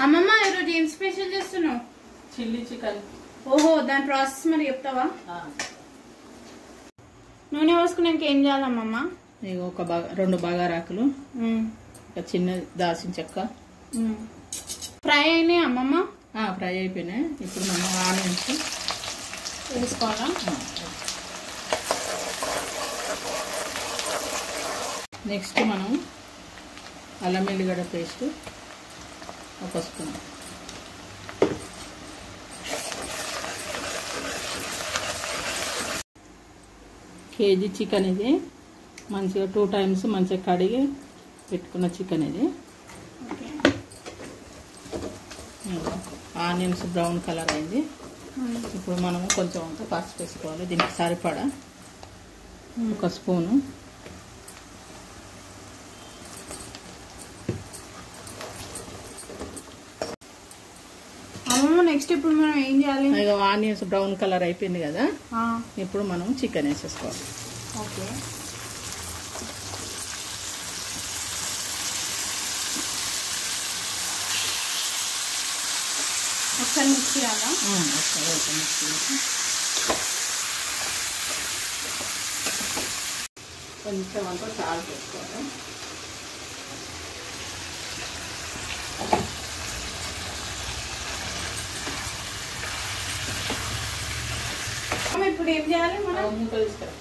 అమ్మమ్మ ఈరోజు ఏం స్పెషల్ చేస్తున్నావు? Chilli chicken. ఓహో, దాని ప్రాసెస్ మరి చెప్తావా? నూనె పోసుకున్నాక ఏం చేయాలమ్మమ్మ? ఒక 2 బగారాకులు, ఒక చిన్న దాల్చిన చెక్క. ఫ్రై అయినాయి అమ్మమ్మ? ఫ్రై అయిపోయినాయి. ఇప్పుడు మనం ఆనియన్స్ వేసుకోవాలా? నెక్స్ట్ మనం అల్లం వెల్లిగడ్డ పేస్ట్ 1 స్పూన్. కేజీ చికెన్ ఇది. మంచిగా 2 టైమ్స్ మంచిగా కడిగి పెట్టుకున్న చికెన్ ఇది. ఆనియన్స్ బ్రౌన్ కలర్ అయింది. ఇప్పుడు మనము కొంచెం అంతా పసుపు వేసుకోవాలి. దీనికి సరిపడా 1 స్పూను. నెక్స్ట్ ఇప్పుడు మనం ఏం చేయాలి? ఆనియన్స్ బ్రౌన్ కలర్ అయిపోయింది కదా, ఇప్పుడు మనం చికెన్ వేసేసుకోవాలి. ఓకే. ఒకసారి మిక్స్ చేయాలా? కొంచెం అంతా సాల్ట్ వేసుకోవాలి. ఇప్పుడు ఏం చేయాలి? మనం మూత తీసుకురా.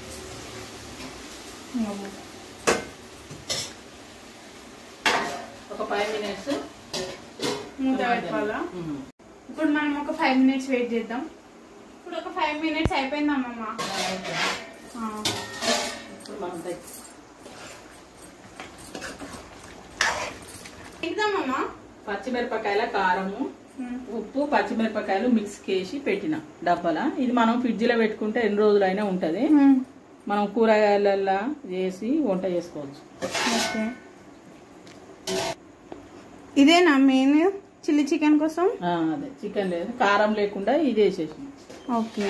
ఒక 5 మినిట్స్ మూత పెట్టుకోవాలా? ఇప్పుడు మనం ఒక 5 మినిట్స్ వెయిట్ చేద్దాం. ఇప్పుడు ఒక 5 మినిట్స్ అయిపోయిందమ్మమ్మ. ఇప్పుడు మనం ఇద్దామమ్మా. పచ్చిమిరపకాయల కారము, ఉప్పు, పచ్చిమిరపకాయలు మిక్స్ చేసి పెట్టిన డబ్బాల. ఇది మనం ఫ్రిడ్జ్ లో పెట్టుకుంటే ఎన్ని రోజులైనా ఉంటది. మనం కూరగాయలల్లా వేసి వంట చేసుకోవచ్చు. ఇదేనా మెయిన్ చిల్లీ చికెన్ కోసం? అదే చికెన్ లేదు, కారం లేకుండా ఇది వేసేసి. ఓకే.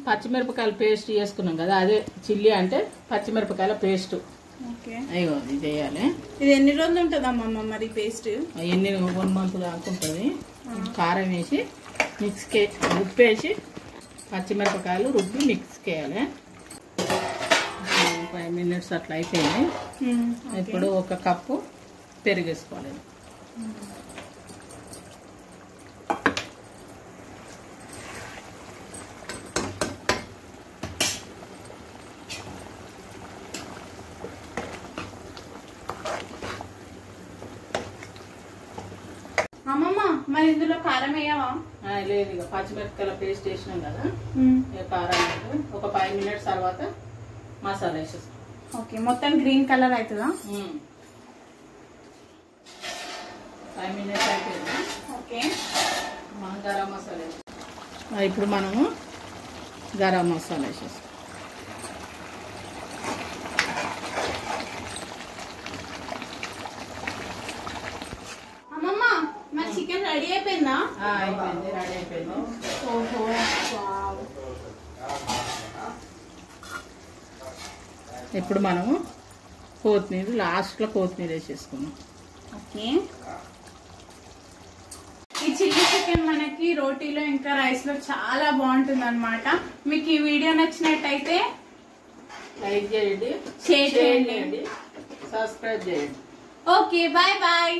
పచ్చిమిరపకాయల పేస్ట్ చేసుకున్నాం కదా, అదే చిల్లీ అంటే పచ్చిమిరపకాయల పేస్ట్. అయ్యో ఇది వేయాలి. ఇది ఎన్ని రోజులు ఉంటుంది అమ్మమ్మ మరి పేస్ట్? 1 మంత్ దాకా ఉంటుంది. కారం వేసి మిక్స్ ఉప్పు వేసి పచ్చిమిరపకాయలు రుబ్బి మిక్స్ చేయాలి. 5 మినిట్స్ అట్లా అయిపోయింది. ఇప్పుడు 1 కప్పు పెరుగు వేసుకోవాలి. అమ్మమ్మ మరి ఇందులో కారం వేయవా? లేదు, ఇక పచ్చిమిరపకాయల పేస్ట్ వేసినాం కదా, కారం లేదు. ఒక 5 మినిట్స్ తర్వాత మసాలా వేసేస్తాం. ఓకే, మొత్తం గ్రీన్ కలర్ అవుతుందా? 5 మినిట్స్ అయిపోయింది. ఓకే. మనం గరం మసాలా వేస్తాం. ఇప్పుడు మనము గరం మసాలా వేసేస్తాం. చికెన్ రెడీ అయిపోయిందా? అయిపోయింది, రెడీ అయిపోయింది. ఓహో, ఇప్పుడు మనము కొత్తిమీర లాస్ట్ లో కొత్తిమీర వేసేసుకున్నాం. ఓకే. ఈ చిల్లీ చికెన్ మనకి రోటీలో ఇంకా రైస్ లో చాలా బాగుంటుంది అనమాట. మీకు ఈ వీడియో నచ్చినట్టయితే లైక్ చేయండి, షేర్ చేయండి, సబ్స్క్రైబ్ చేయండి. Okay, bye bye.